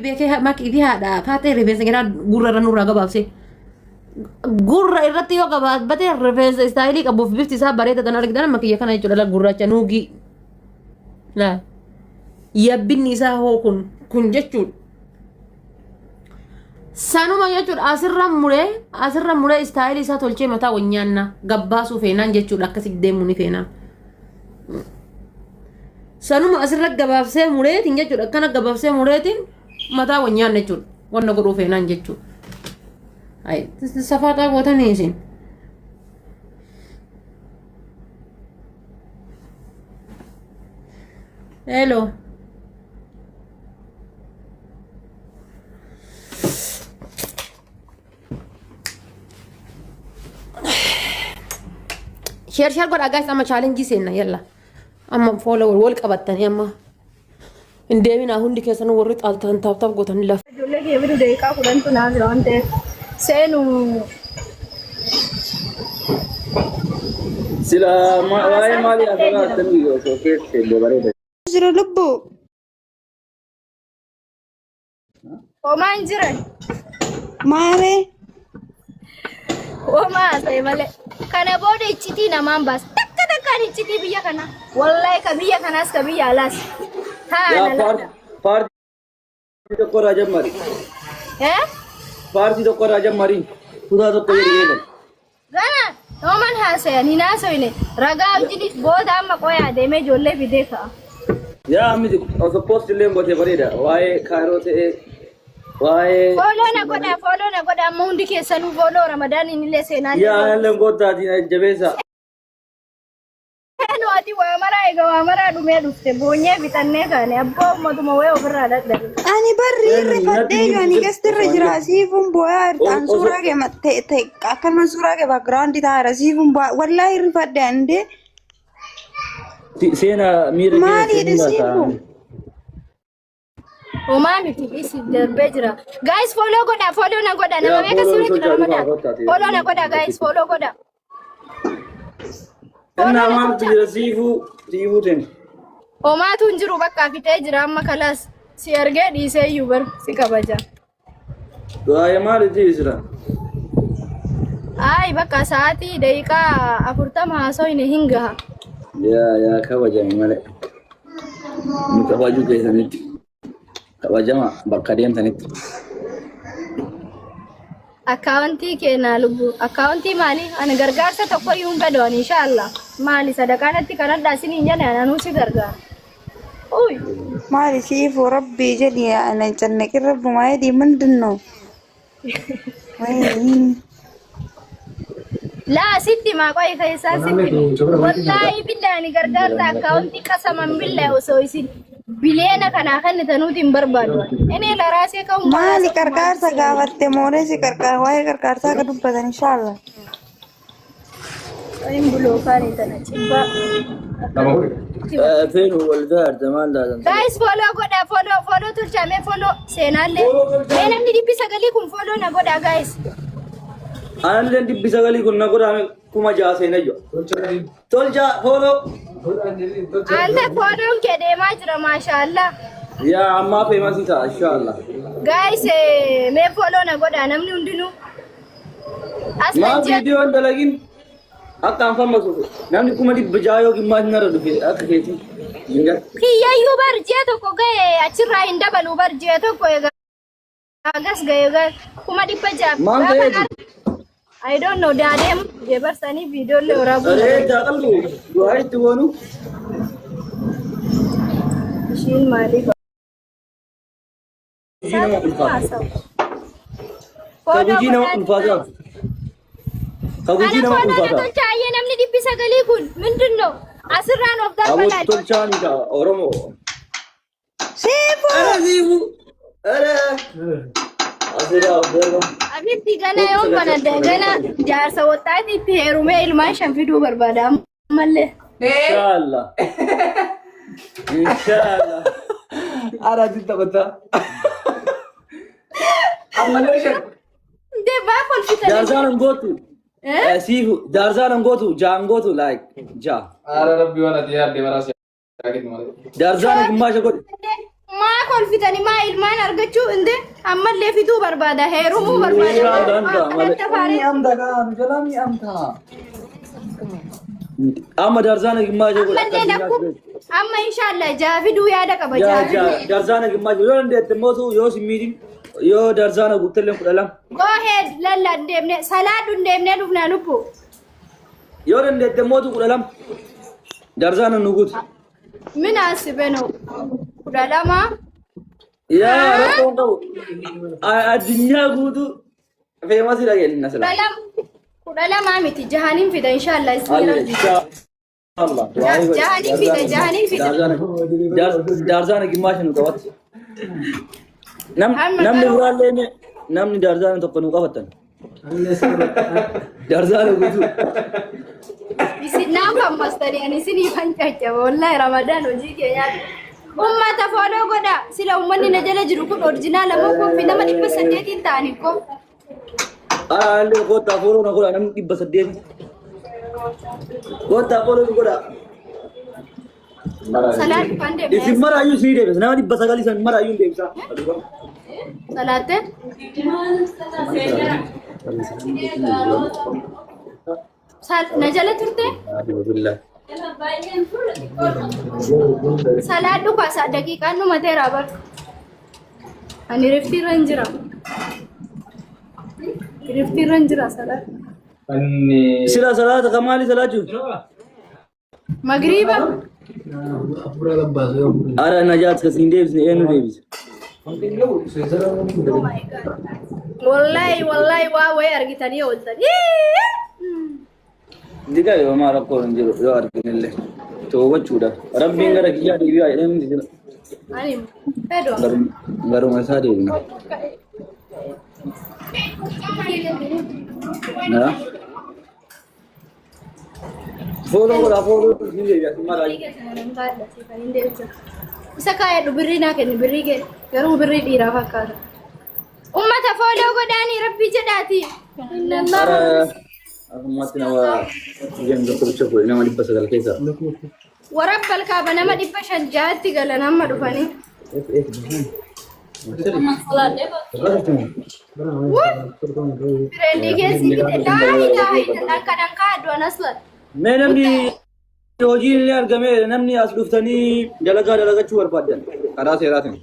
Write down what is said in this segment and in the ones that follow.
beekee maqii fi haadha faatee rifeensa kennaa gurra irra nurraa gabaabse. Gurra irratti yoo gabaabate rifeensa istaayilii qabuuf bifti isaa bareeda tan argitan amma kiyya kana jechuudha gurraacha nuugii. Yabbinni isaa hoo kun jechuudha. Sanuma jechuudha asirra muree istaayilii isaa tolchee mataa wanyaanna gabbaasuu feenaan jechuudha akkasitti deemuu ni feenaan. Sanuma asirra gabaabsee mureetiin jechuudha akkana gabaabsee mureetiin mataa wanyaanna jechuudha wanna godhuu feenaan jechuudha. Ay, safaataa gootanii isin. Hello. Share godha guys amma challenge seenna yalla. Amma follower wal qabatanii amma indeemina hundi keessan warri xaaltan taaf gootanii lafa. Ijoollee kee bidu deeqaa kudhantu naa jira waan ta'eef seenu sila waa'ee maalii asirraa attamii osoo keessee illee bareeda. Jira lubbu. Homaa hin jiran. Maaree. Homaa ta'e malee. Kana booda iccitii namaan baasa. Takkaan iccitii biyya kana. Wallahi ka biyya kanaas ka biyya alaas. Paartii tokko irraa jammari. Paartii tokko irraa jammari. Kutaa tokko jedhee Gana nooman haasayan hin haasoyne ragaa abjidi booda amma qoyaa deemee ijoollee fidee ka'a. Yaa miti osoo post illee gootee bareeda waa'ee kaaroo ta'ee waa'ee. Fooloo na godha amma hundi keessanuu fooloo ramadaaniin illee seenaa. Yaa illee goottaatiin jabeessa. Ati waa maraa egaa waa maraa dhumee dhufte boonyee bitannee kaane abbaa ummatuma wayii ofirraa dadhabe. Ani barri rifadhee ani gastirra jira siifuun boo'aa hir'aan suuraa kee ta'e akkasumas suuraa kee background taa'eera siifuun boo'aa wallaahi rifadhee andee. Seenaa miira maaliidha siifuun? Homaa miti isi darbee jira. Guys follow godha na godha nama meeqa sirriitti nama godha. Follow na godha guys follow godha. Enna maaltu jira siifuu ten. Homaatu hin jiru bakka fitee jira amma kalaas si argee dhiisee iyyuu bar si kabaja. Waa'ee maalitti jira? Ay bakka sa'aatii daqiiqaa 40 haasoyne hin gaha. Yaa kabajame malee. Nu kabajuu keessanitti. Kabajama bakka deemtanitti. Akkaawuntii keenyaa lubbu. Akkaawuntii maali? Ani gargaarsa tokko iyyuu hin fedhu inshallah. Maali sadaqaanatti kanadhaa isiniin jedhe ananuu si gargaara. Uy. Maali siifuu rabbii jedhi ana cannaqi rabbumaa jedhi mindinno. Laa sitti maa qo'i keessaa sitti. Wallaahi billahi gargaarsa akkaawuntii qasaman billahi osoo isin bileena kanaa kennitanuuti hin barbaadu. Inni laraasee ka'u maali gargaarsa gaafatte mooreesi gargaar waa'ee gargaarsaa akka dubbatan inshallah. Ayin buloo kaanii tana cibbaa. Feenu waldaa argamaan laalan. Guys follow godha follow tolchamee follow seenaallee. Mee namni 900 kun follow na godha guys. Aannan 900 kun na godha kuma jaa seenaa jiru. Tolcha follow. Anta follow'n kee deemaa jira maashaallah. Yaa ammaa famous ta'a inshallah. Guys mee follow na godha namni hundinuu. Maa viidiyoon dalagin. Akka anfamatu namni kuma dhibba jaha yookiin maal nara dhufe akka keetii. Kiyyayyuu barjee tokko ga'e achirraa hin dabalu barjee tokko agas ga'e kuma dhibba jaha. Maal ta'eeti? I don't know daadem jebarsanii viidiyoollee waraabuu. Areedaa qalbu du'aa itti boonu. Ishiin maaliif? Kabujii nama ulfaataa. Kabujii nama ulfaataa. Tolchaayee namni 900 kun mindinno asirraan of darbataa. Abu tolchaanidha Oromoo. Siifu. Siifu. Asirraa of darba. Abitti gana yoo banadde gana jaarsa wixaatiitti heerumee ilmaan 5 fiduu barbaada ammallee. Inshallah. Inshallah. Arati tapata. Ammallee shan. Debaa kolfitanii. Jaarsaan gootu. Siifu jaarsaan gootu jaan gootu like ja. Ara rabbi wala diyaar de marasi. Jaarsaan gummaasha godhe. maa kolfitani maa ilmaan argachuu inde ammallee fituu barbaada heerumuu barbaada amma darzana gimmaje amma inshallah jaafiduu yaada qaba jaafiduu darzana gimmaje yoo ndeette mootu yoo simmiidin yoo darzana guttelen kudalam go ahead lalla ndemne saladu ndemne dufna lubbu yoo ndeette mootu kudalam darzana nugut min asibeno kudalama ya rakon qabu addunyaa guutu famous dhageen nasala kudalama miti jahanin fida inshallah ismira Allah jahanin fida darzana gimmaje nu qabat namni buraallee namni darzana tokko nu qabatan darzana guutu isin nafa mastari ani sini fancacha wallahi ramadan hojii keenya ummata follow godha sila ummanni na jala jiru kun original ammoo ko fi nama 800 ta'ani ko alle ko ta follow na godha namni 800 ko ta follow godha salat pande isin marayu si debes nama 900 san marayu debsa salate na jala turte billah salat duka sa daqiqa nu matera bar ani refti ranjira salat sila salat kamali salatu magriba ara najat ka sin debs enu debs wallahi waa way argitani oltani diga yo mara ko njiro yo arginille to wachuda rabbin gara kiya de biya idan min dina ani pedo garu masade ni na follow ni ya mara isa kaya du birri na ken birri ge garu birri dira fakkaata ummata follow godani rabbi jedati inna allah matna wa jengo to choko ina mali pasagal kesa warabbal kaaba nama dibba shanjaatti gala nama dufani rendi ge sikite la ilaha illallah kadan ka adwan aslan मैं नमनी रोजी ने अर्गमे नमनी असलुफ्तनी दलगा चुवर पादन करा से रात में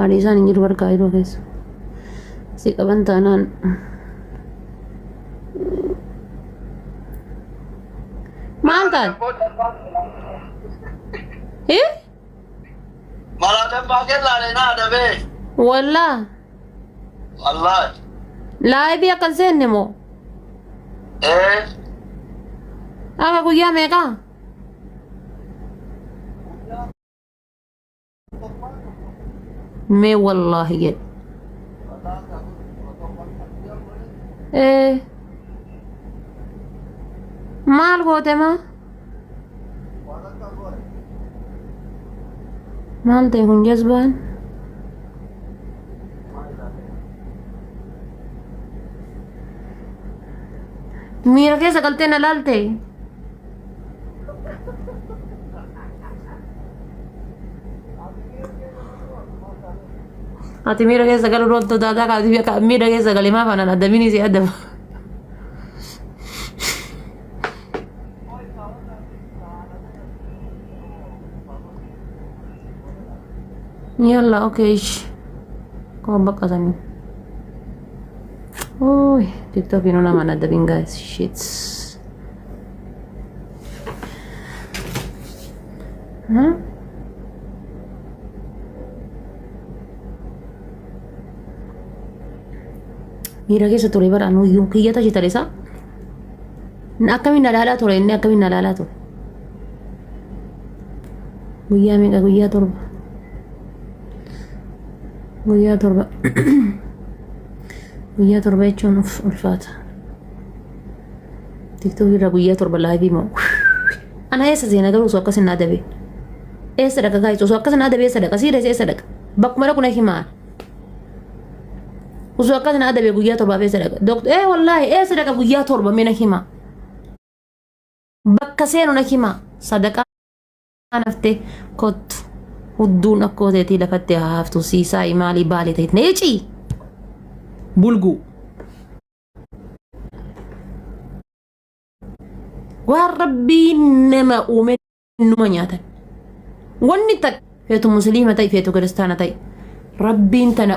Arisan ingin luar kairo guys. Si kabantanan. Mantan. Eh? Malah ada paket lah Lena ada be. Wallah. Allah. Live ya kan sen mo. Aga kuya meka. Me wallahi ye. Mal gote ma. Mal te hun jazban. Mira que se calte en el alte. Ati mira que se calte roto dada ka mira que se calte ma fana na damini si adam. Yalla okay. Kau bakal sani. Uy, TikTok yun naman nadabing guys. Shits. Huh? Mira que se tole bara anu yung kaya ta chitare sa. Na kami nalala tole, na kami nalala tole. Guya mega guya torba. Guya torba. Guyyaa torba jechuun ulfaata. TikTok irra guyyaa torba laayivii moo. Ana eessa seena garuu osoo akkas hin adabe. Eessa dhaqa gaayis osoo akkas hin adabe eessa dhaqa siires eessa dhaqa. Bakkuma dhaqu na himaa. Osoo akkas hin adabe guyyaa torbaaf eessa dhaqa. Wallaahi eessa dhaqa guyyaa torba mee na himaa. Bakka seenu na himaa. Sadaqa. نفتي كوت ودون أكوتي لفتي هافتو سيساي مالي بالي تيت نيجي بلغو وربي نما أومي نما نياتا ونتك فيتو مسلمة تاي فيتو كريستانا تاي ربي تنا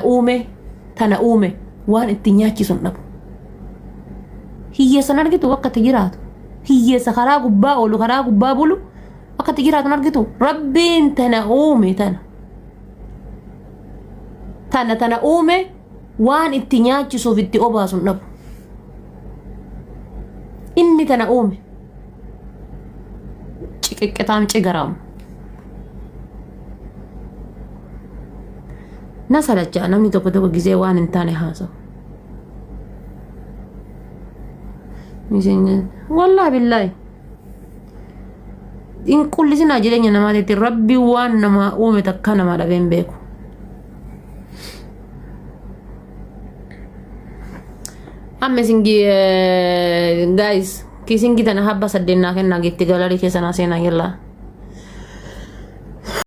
أومي وان التنياتي سنبو هي سنرجتو وقت جراتو هي سخرا قبا ولو خرا قبا بولو وقت جراتو نرجتو ربي تنا أومي تنا أومي وان التنياتي سو فيتي أوبا سنبو إني تنا أومي كتام جرام نسأل جاء نمني توكو جزء وان انتاني هذا والله بالله إن كل سنة جلني نما تي ربي وان نما أومي تكنا ما لبين بيكو أما سنجي guys كي سنجي تنا حبة سدينا كنا جيت جالري كيسنا سينا يلا